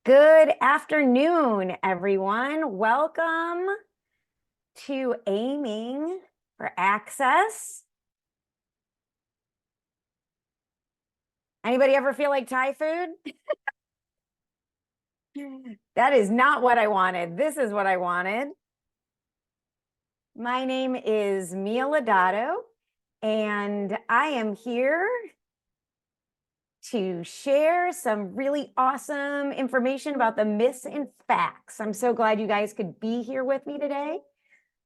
Good afternoon, everyone. Welcome to AEMing for Access. Anybody ever feel like Thai food? That is not what I wanted. This is what I wanted. My name is Mia Lodato, and I am here to share some really awesome information about the myths and facts. I'm so glad you guys could be here with me today.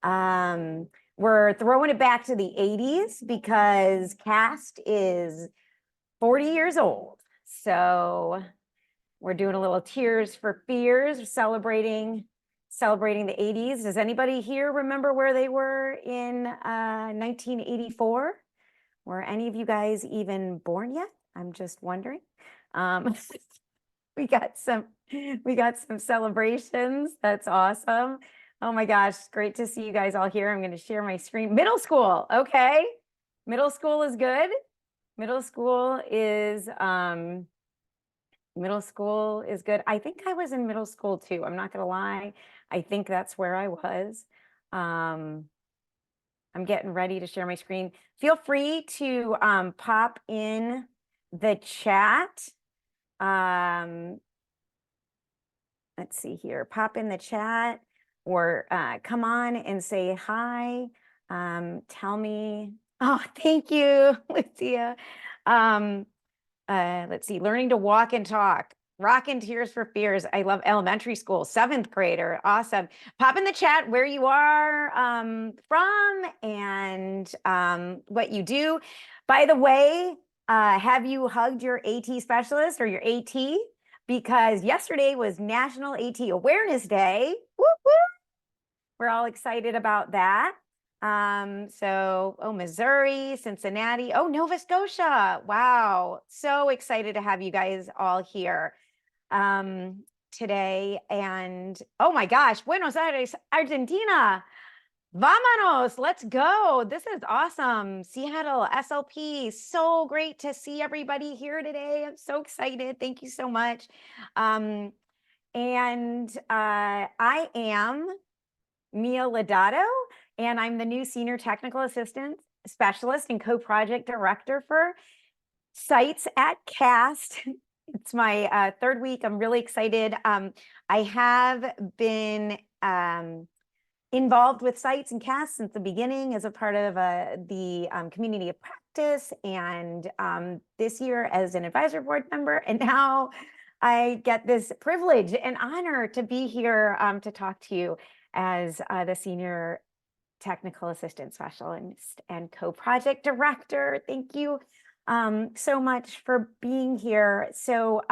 We're throwing it back to the 80s because CAST is 40 years old. So we're doing a little Tears for Fears, celebrating the 80s. Does anybody here remember where they were in 1984? Were any of you guys even born yet? I'm just wondering. We got some celebrations. That's awesome. Oh my gosh, great to see you guys all here. I'm going to share my screen. Middle school, okay. Middle school is good. Middle school is good. I think I was in middle school too. I'm not going to lie. I think that's where I was. I'm getting ready to share my screen. Feel free to pop in the chat. Let's see here. Pop in the chat or come on and say hi. Tell me. Oh, thank you, Lucia. Let's see. Learning to walk and talk. Rockin' Tears for Fears. I love elementary school. 7th grader. Awesome. Pop in the chat where you are from and what you do. By the way, have you hugged your AT specialist or your AT? Because yesterday was National AT Awareness Day. Whoop, whoop. We're all excited about that. Missouri, Cincinnati, Nova Scotia. Wow. So excited to have you guys all here today. And oh my gosh, Buenos Aires, Argentina. Vámonos, let's go. This is awesome. Seattle, SLP. So great to see everybody here today. I'm so excited. Thank you so much. I am Mia Lodato, and I'm the new Senior Technical Assistant Specialist and Co-Project Director for CITES at CAST. It's my third week. I'm really excited. I have been involved with CITES and CAST since the beginning as a part of the community of practice, and this year as an advisory board member. And now I get this privilege and honor to be here to talk to you as the Senior Technical Assistant Specialist and Co-Project Director. Thank you so much for being here. So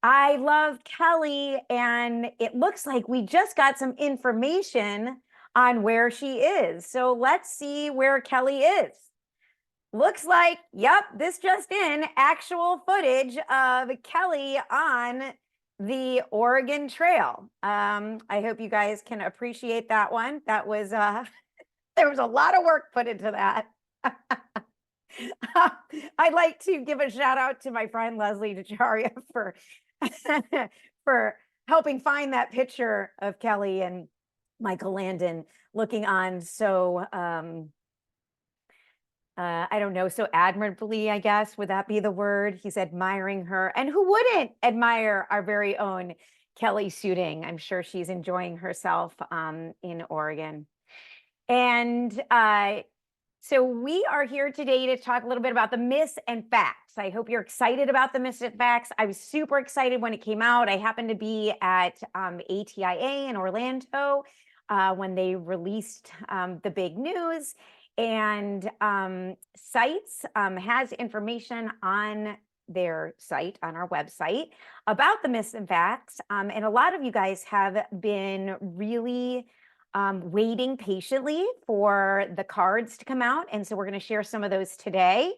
I love Kelly, and it looks like we just got some information on where she is. So let's see where Kelly is. Looks like, yep, this just in, actual footage of Kelly on the Oregon Trail. I hope you guys can appreciate that one. That was, there was a lot of work put into that. I'd like to give a shout out to my friend Leslie DeCharia for for helping find that picture of Kelly and Michael Landon looking on so I don't know, so admirably, I guess, would that be the word? He's admiring her. And who wouldn't admire our very own Kelly Shooting? I'm sure she's enjoying herself in Oregon. And so we are here today to talk a little bit about the myths and facts. I hope you're excited about the myths and facts. I was super excited when it came out. I happened to be at ATIA in Orlando when they released the big news. And CITES has information on their site, on our website, about the myths and facts. And a lot of you guys have been really waiting patiently for the cards to come out. And so we're going to share some of those today.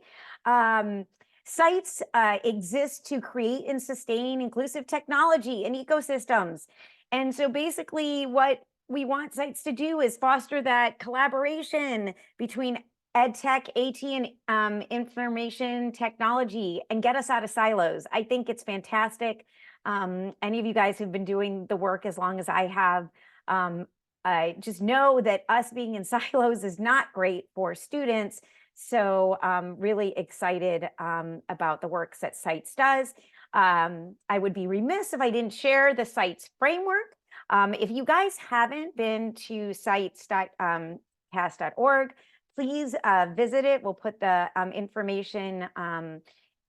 CITES exists to create and sustain inclusive technology and ecosystems. And so basically what we want CITES to do is foster that collaboration between EdTech, AT, and information technology and get us out of silos. I think it's fantastic. Any of you guys who've been doing the work as long as I have, I just know that us being in silos is not great for students. So really excited about the work that CITES does. I would be remiss if I didn't share the CITES framework. If you guys haven't been to cites.cast.org, please visit it. We'll put the information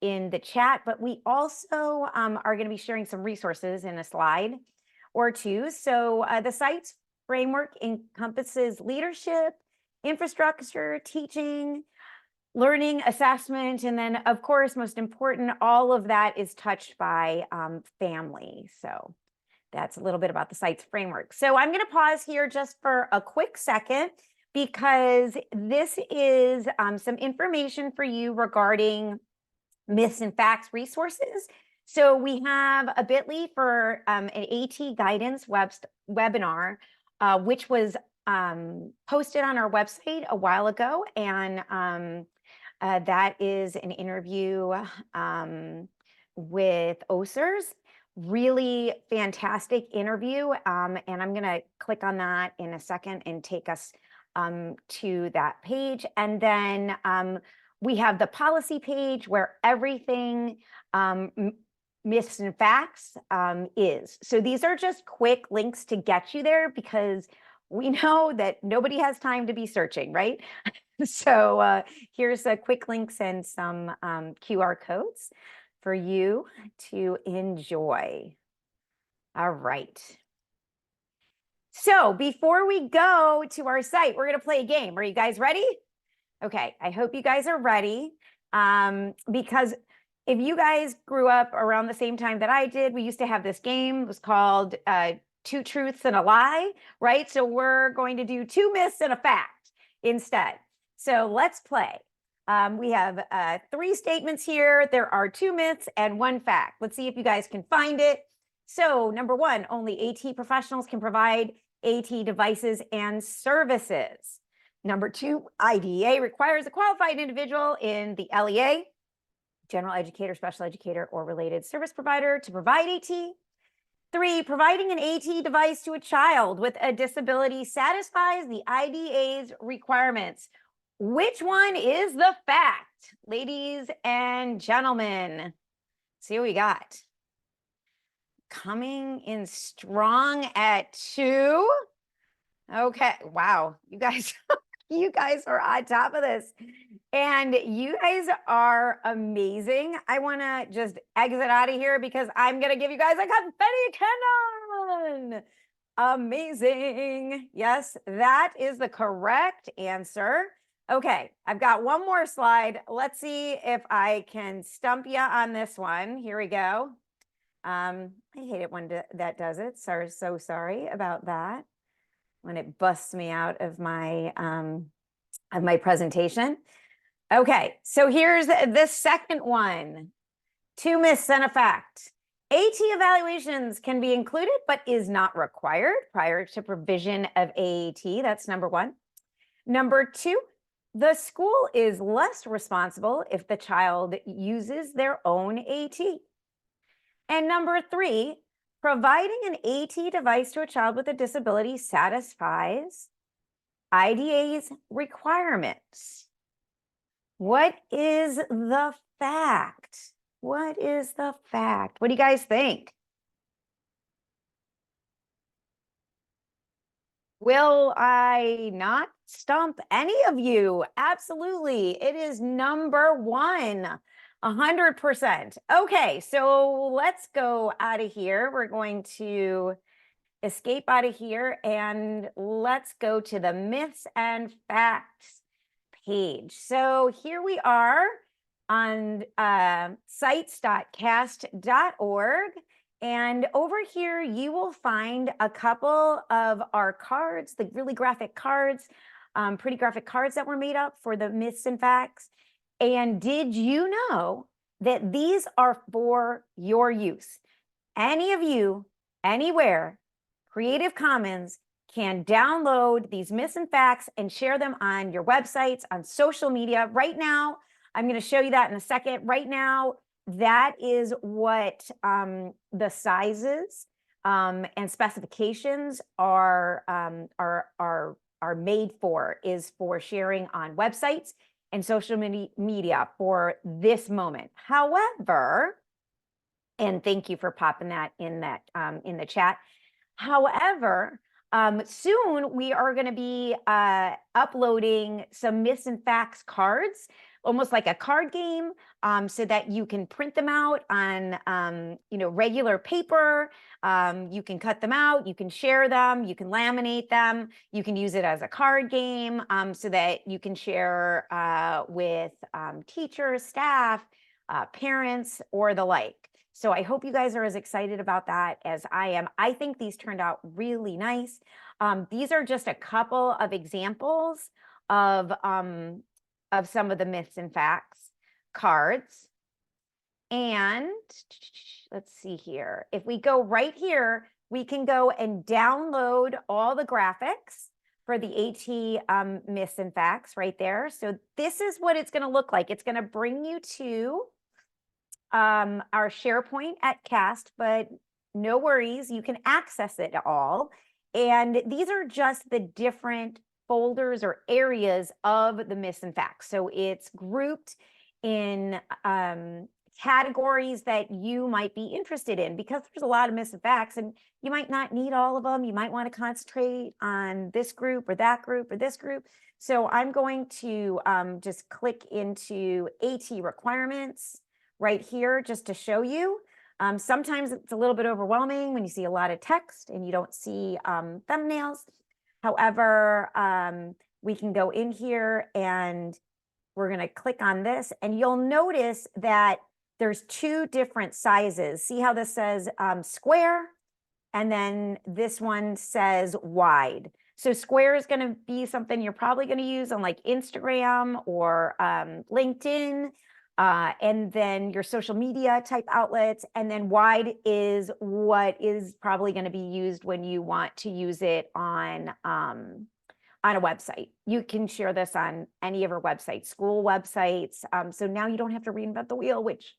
in the chat, but we also are going to be sharing some resources in a slide or two. So the CITES framework encompasses leadership, infrastructure, teaching, learning, assessment, and then, of course, most important, all of that is touched by family. So that's a little bit about the CITES framework. So I'm going to pause here just for a quick second because this is some information for you regarding myths and facts resources. So we have a bit.ly for an AT guidance webinar, which was posted on our website a while ago. And that is an interview with OSERS. Really fantastic interview. And I'm going to click on that in a second and take us to that page. And then we have the policy page where everything myths and facts is. So these are just quick links to get you there because we know that nobody has time to be searching, right? So here's a quick links and some QR codes for you to enjoy. All right. So before we go to our site, we're going to play a game. Are you guys ready? Okay, I hope you guys are ready because if you guys grew up around the same time that I did, we used to have this game. It was called Two Truths and a Lie, right? So we're going to do two myths and a fact instead. So let's play. We have 3 statements here. There are 2 myths and 1 fact. Let's see if you guys can find it. So number 1, only AT professionals can provide AT devices and services. Number 2, IDEA requires a qualified individual in the LEA, general educator, special educator, or related service provider to provide AT. 3, providing an AT device to a child with a disability satisfies the IDEA's requirements. Which one is the fact, ladies and gentlemen? Let's see what we got. Coming in strong at 2. Okay, wow, you guys, you guys are on top of this. And you guys are amazing. I want to just exit out of here because I'm going to give you guys a confetti cannon. Amazing. Yes, that is the correct answer. Okay, I've got one more slide. Let's see if I can stump you on this one. Here we go. I hate it when that does it. So sorry about that. When it busts me out of my presentation. Okay, so here's the second one. 2 myths and a fact. AT evaluations can be included, but is not required prior to provision of AAT. That's number 1. Number 2, the school is less responsible if the child uses their own AT. And number 3, providing an AT device to a child with a disability satisfies IDEA's requirements. What is the fact? What is the fact? What do you guys think? Will I not stump any of you? Absolutely. It is number 1, 100%. Okay, so let's go out of here. We're going to escape out of here and let's go to the myths and facts page. So here we are on cites.cast.org. And over here, you will find a couple of our cards, the really graphic cards, pretty graphic cards that were made up for the myths and facts. And did you know that these are for your use? Any of you, anywhere, Creative Commons can download these myths and facts and share them on your websites, on social media. Right now, I'm going to show you that in a second. Right now, that is what the sizes and specifications are made for, is for sharing on websites and social media for this moment. However, and thank you for popping that in the chat. However, soon we are going to be uploading some myths and facts cards, almost like a card game, so that you can print them out on regular paper. You can cut them out, you can share them, you can laminate them, you can use it as a card game, so that you can share with teachers, staff, parents, or the like. So I hope you guys are as excited about that as I am. I think these turned out really nice. These are just a couple of examples of some of the myths and facts cards. And let's see here. If we go right here, we can go and download all the graphics for the AT myths and facts right there. So this is what it's going to look like. It's going to bring you to our SharePoint at CAST, but no worries, you can access it all. And these are just the different folders or areas of the myths and facts. So it's grouped in categories that you might be interested in, because there's a lot of myths and facts and you might not need all of them. You might want to concentrate on this group or that group or this group. So I'm going to just click into AT requirements right here just to show you. Sometimes it's a little bit overwhelming when you see a lot of text and you don't see thumbnails. However, we can go in here and we're going to click on this, and you'll notice that there's two different sizes. See how this says square, and then this one says wide. So square is going to be something you're probably going to use on like Instagram or LinkedIn. And then your social media type outlets, and then wide is what is probably going to be used when you want to use it on a website. You can share this on any of our websites, school websites. So now you don't have to reinvent the wheel, which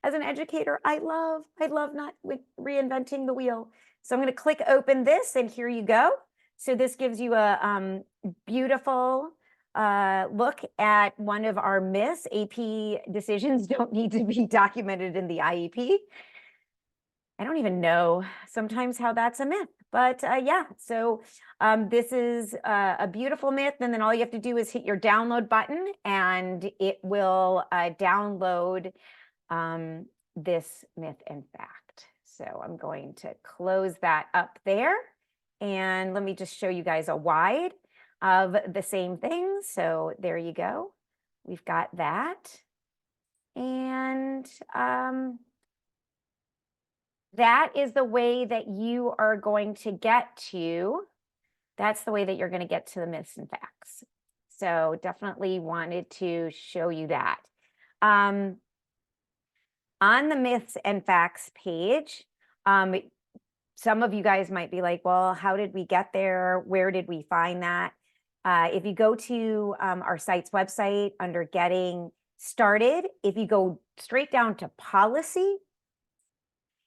as an educator, I love not reinventing the wheel. So I'm going to click open this, and here you go. So this gives you a beautiful look at one of our myths. AP decisions don't need to be documented in the IEP. I don't even know sometimes how that's a myth, but yeah, so this is a beautiful myth, and then all you have to do is hit your download button and it will download this myth and fact. So I'm going to close that up there, and let me just show you guys a wide of the same thing. So there you go. We've got that. And that is the way that you are going to get to, that's the way that you're going to get to the myths and facts. So definitely wanted to show you that. On the myths and facts page, some of you guys might be like, well, how did we get there? Where did we find that? If you go to our CITES website under Getting Started, if you go straight down to Policy,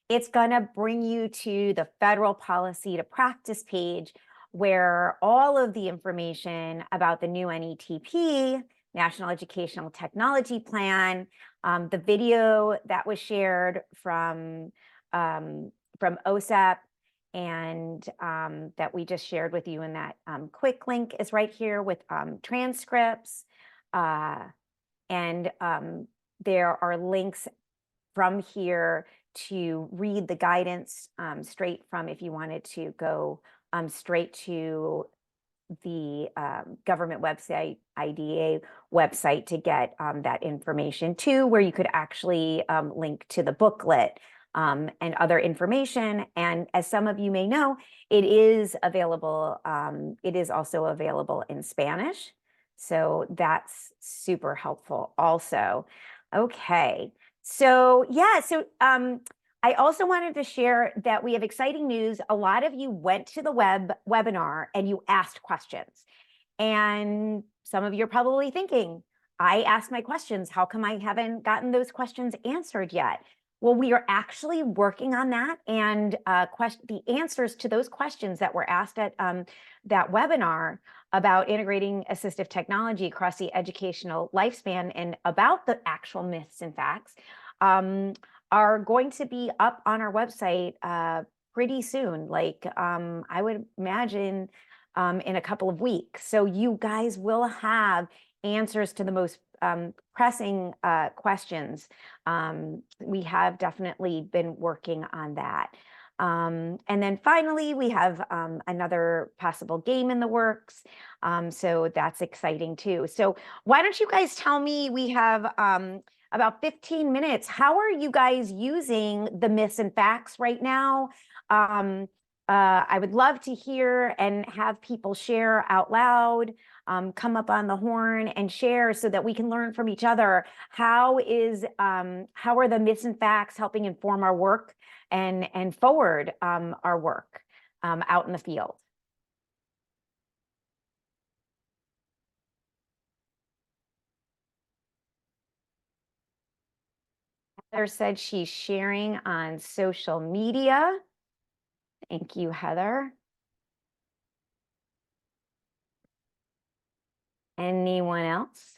it's going to bring you to the Federal Policy to Practice page, where all of the information about the new NETP, National Educational Technology Plan, the video that was shared from OSEP, and that we just shared with you in that quick link is right here with transcripts. And there are links from here to read the guidance straight from, if you wanted to go straight to the government website, IDA website, to get that information too, where you could actually link to the booklet and other information. And as some of you may know, it is available. It is also available in Spanish. So that's super helpful also. Okay. So yeah, so I also wanted to share that we have exciting news. A lot of you went to the webinar and you asked questions. And some of you are probably thinking, I asked my questions. How come I haven't gotten those questions answered yet? Well, we are actually working on that, and the answers to those questions that were asked at that webinar about integrating assistive technology across the educational lifespan and about the actual myths and facts are going to be up on our website pretty soon. Like I would imagine in a couple of weeks. So you guys will have answers to the most pressing questions. We have definitely been working on that. And then finally, we have another possible game in the works. So that's exciting too. So why don't you guys tell me, we have about 15 minutes. How are you guys using the myths and facts right now? I would love to hear and have people share out loud, come up on the horn and share so that we can learn from each other. How are the myths and facts helping inform our work and forward our work out in the field? Heather said she's sharing on social media. Thank you, Heather. Anyone else?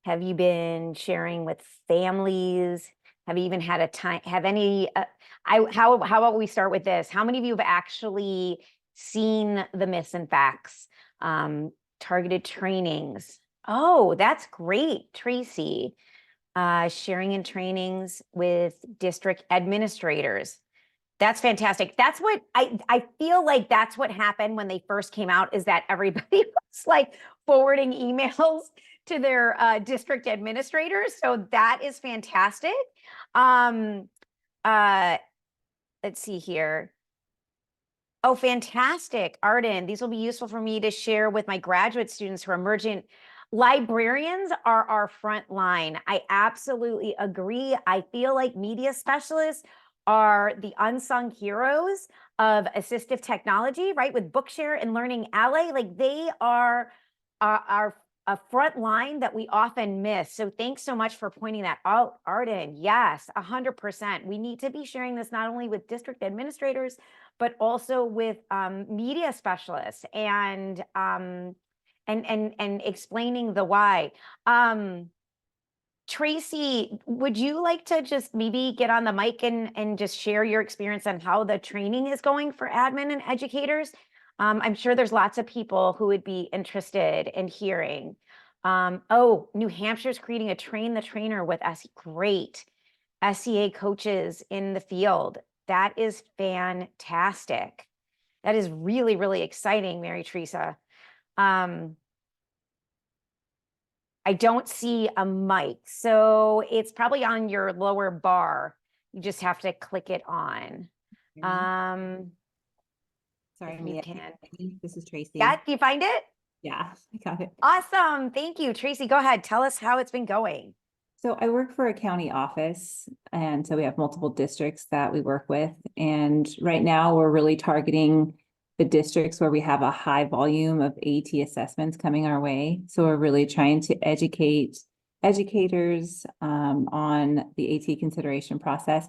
Have you been sharing with families? Have you even had a time, have any, how about we start with this? How many of you have actually seen the myths and facts, targeted trainings? Oh, that's great, Tracy. Sharing in trainings with district administrators. That's fantastic. That's what I feel like that's what happened when they first came out, is that everybody was like forwarding emails to their district administrators. So that is fantastic. Let's see here. Oh, fantastic, Arden. These will be useful for me to share with my graduate students who are emergent. Librarians are our front line. I absolutely agree. I feel like media specialists are the unsung heroes of assistive technology, right? With Bookshare and Learning Ally, like they are a front line that we often miss. So thanks so much for pointing that out, Arden. Yes, 100%. We need to be sharing this not only with district administrators, but also with media specialists and explaining the why. Tracy, would you like to just maybe get on the mic and just share your experience on how the training is going for admin and educators? I'm sure there's lots of people who would be interested in hearing. Oh, New Hampshire's creating a train the trainer with great SEA coaches in the field. That is fantastic. That is really, really exciting, Mary Teresa. I don't see a mic, so it's probably on your lower bar. You just have to click it on. Sorry, you can. This is Tracy. Yeah, do you find it? Yeah, I got it. Awesome. Thank you, Tracy. Go ahead. Tell us how it's been going. So I work for a county office, and so we have multiple districts that we work with. And right now we're really targeting the districts where we have a high volume of AT assessments coming our way. So we're really trying to educate educators on the AT consideration process.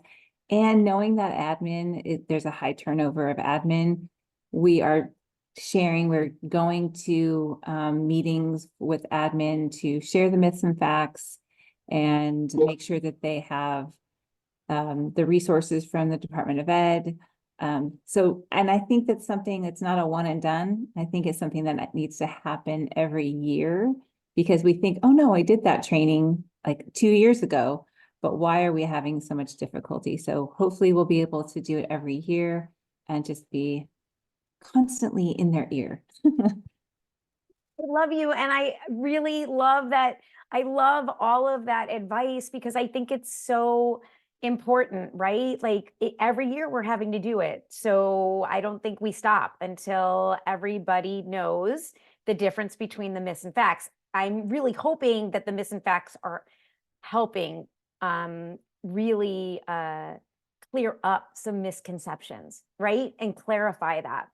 And knowing that admin, there's a high turnover of admin, we are sharing, we're going to meetings with admin to share the myths and facts and make sure that they have the resources from the Department of Ed. And I think that's something that's not a one and done. I think it's something that needs to happen every year, because we think, oh no, I did that training like 2 years ago, but why are we having so much difficulty? So hopefully we'll be able to do it every year and just be constantly in their ear. I love you. And I really love that. I love all of that advice because I think it's so important, right? Like every year we're having to do it. So I don't think we stop until everybody knows the difference between the myths and facts. I'm really hoping that the myths and facts are helping really clear up some misconceptions, right? And clarify that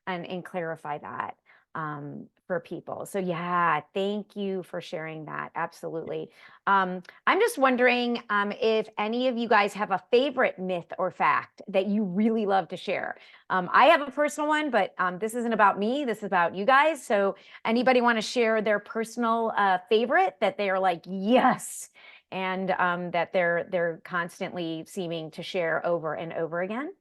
and clarify that. for people. So yeah, thank you for sharing that. Absolutely. I'm just wondering if any of you guys have a favorite myth or fact that you really love to share. I have a personal one, but this isn't about me. This is about you guys. So anybody want to share their personal favorite that they are like, yes, and that they're constantly seeming to share over and over again?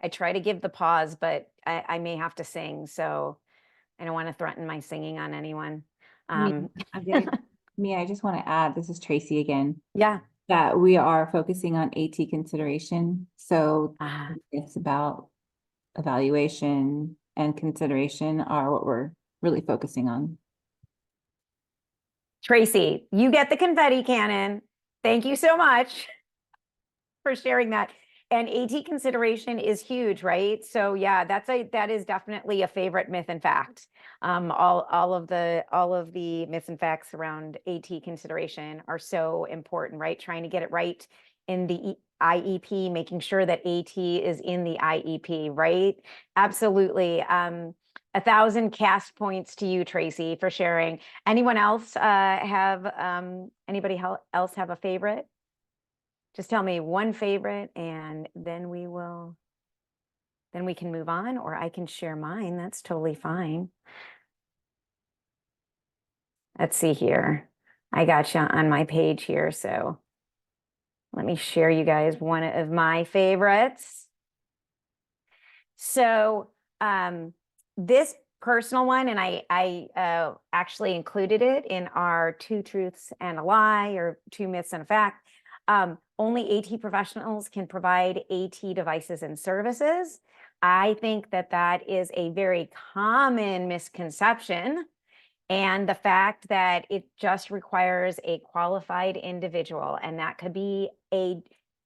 I try to give the pause, but I may have to sing, so I don't want to threaten my singing on anyone. Me, I just want to add, this is Tracy again, Yeah. that we are focusing on AT consideration. So Ah, it's about evaluation and consideration are what we're really focusing on. Tracy, you get the confetti cannon. Thank you so much for sharing that. And AT consideration is huge, right? So yeah, that is definitely a favorite myth and fact. All of the myths and facts around AT consideration are so important, right? Trying to get it right in the IEP, making sure that AT is in the IEP, right? Absolutely. 1,000 cast points to you, Tracy, for sharing. Anyone else anybody else have a favorite? Just tell me one favorite and then we can move on, or I can share mine. That's totally fine. Let's see here. I got you on my page here. So let me share you guys one of my favorites. So this personal one, and I actually included it in our 2 truths and a lie, or 2 myths and a fact. Only AT professionals can provide AT devices and services. I think that is a very common misconception. And the fact that it just requires a qualified individual, and that could be a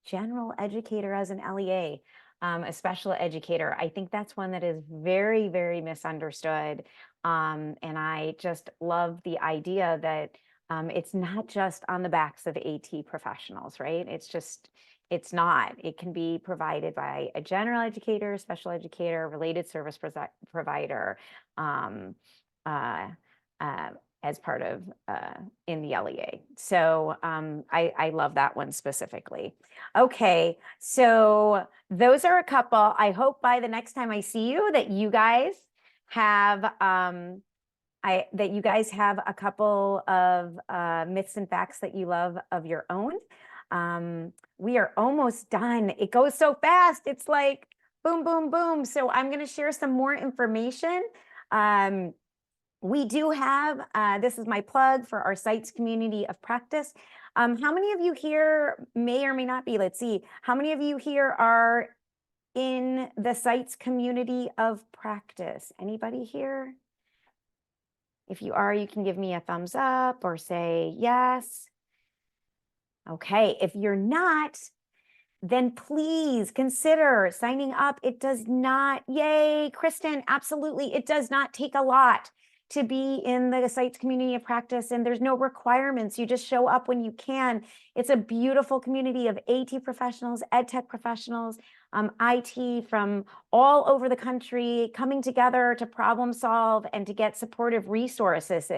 general educator as an LEA, a special educator. I think that's one that is very, very misunderstood. And I just love the idea that it's not just on the backs of AT professionals, right? It's not. It can be provided by a general educator, special educator, related service provider, as part of in the LEA. So I love that one specifically. Okay, so those are a couple. I hope by the next time I see you that you guys have that you guys have a couple of myths and facts that you love of your own. We are almost done. It goes so fast. It's like boom, boom, boom. So I'm going to share some more information. We do have, this is my plug for our CITES community of practice. How many of you here may or may not be, let's see, how many of you here are in the CITES community of practice? Anybody here? If you are, you can give me a thumbs up or say yes. Okay, if you're not, then please consider signing up. It does not, yay, Kristen, absolutely. It does not take a lot to be in the CITES community of practice, and there's no requirements. You just show up when you can. It's a beautiful community of AT professionals, ed tech professionals, IT from all over the country coming together to problem solve and to get supportive resources.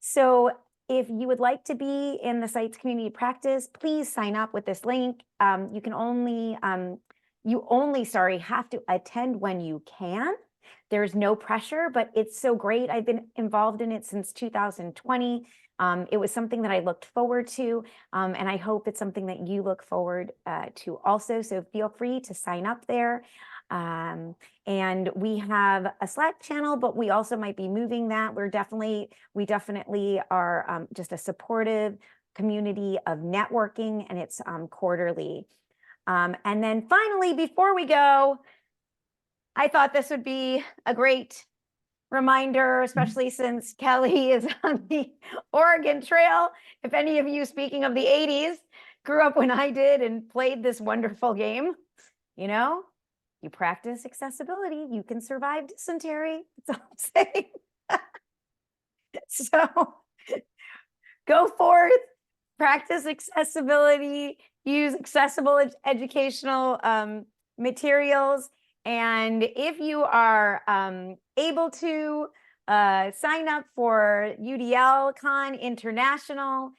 So if you would like to be in the CITES community practice, please sign up with this link. You can only, have to attend when you can. There's no pressure, but it's so great. I've been involved in it since 2020. It was something that I looked forward to, and I hope it's something that you look forward to also. So feel free to sign up there. And we have a Slack channel, but we also might be moving that. We definitely are just a supportive community of networking, and it's quarterly. And then finally, before we go, I thought this would be a great reminder, especially since Kelly is on the Oregon Trail. If any of you, speaking of the 80s, grew up when I did and played this wonderful game, you know, you practice accessibility, you can survive dysentery. That's all I'm saying. So go forth, practice accessibility, use accessible educational materials. And if you are able to sign up for UDL Con International,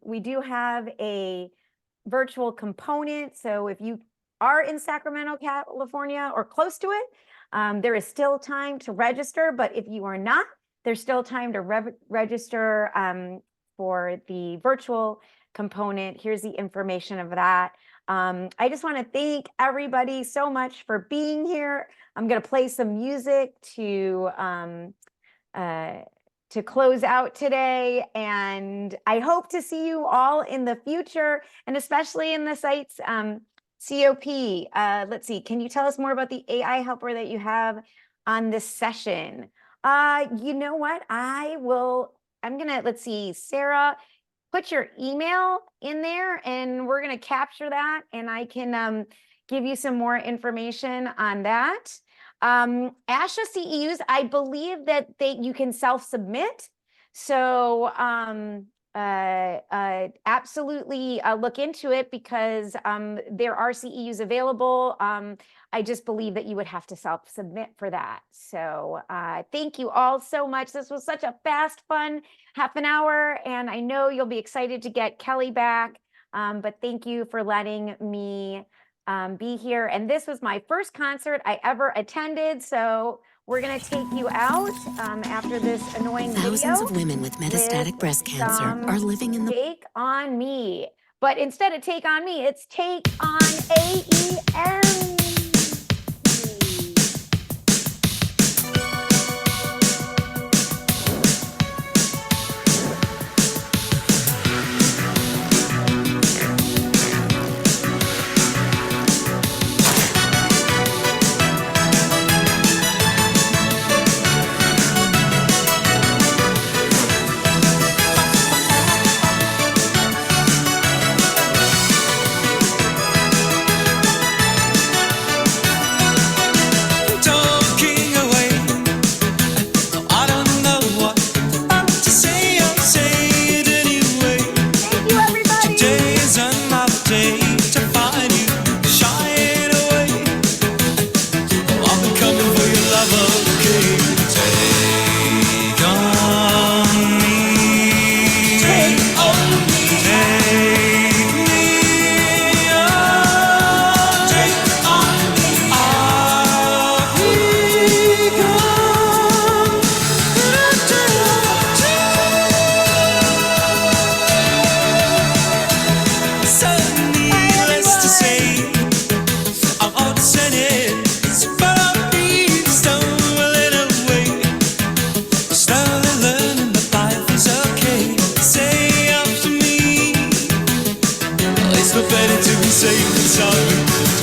we do have a virtual component. So if you are in Sacramento, California, or close to it, there is still time to register. But if you are not, there's still time to register for the virtual component. Here's the information of that. I just want to thank everybody so much for being here. I'm going to play some music to close out today, and I hope to see you all in the future, and especially in the CITES COP. Let's see, can you tell us more about the AI helper that you have on this session? You know what? I'm gonna, let's see, Sarah, put your email in there and we're gonna capture that, and I can give you some more information on that. ASHA CEUs, I believe that you can self-submit. So absolutely look into it, because there are CEUs available. I just believe that you would have to self-submit for that. So thank you all so much. This was such a fast, fun half an hour, and I know you'll be excited to get Kelly back. But thank you for letting me be here. And this was my first concert I ever attended. So we're going to take you out after this annoying Thousands video of women with metastatic breast cancer some are living in the Take on Me. But instead of Take on Me, it's Take on AEMing. It's no better to be safe than sorry.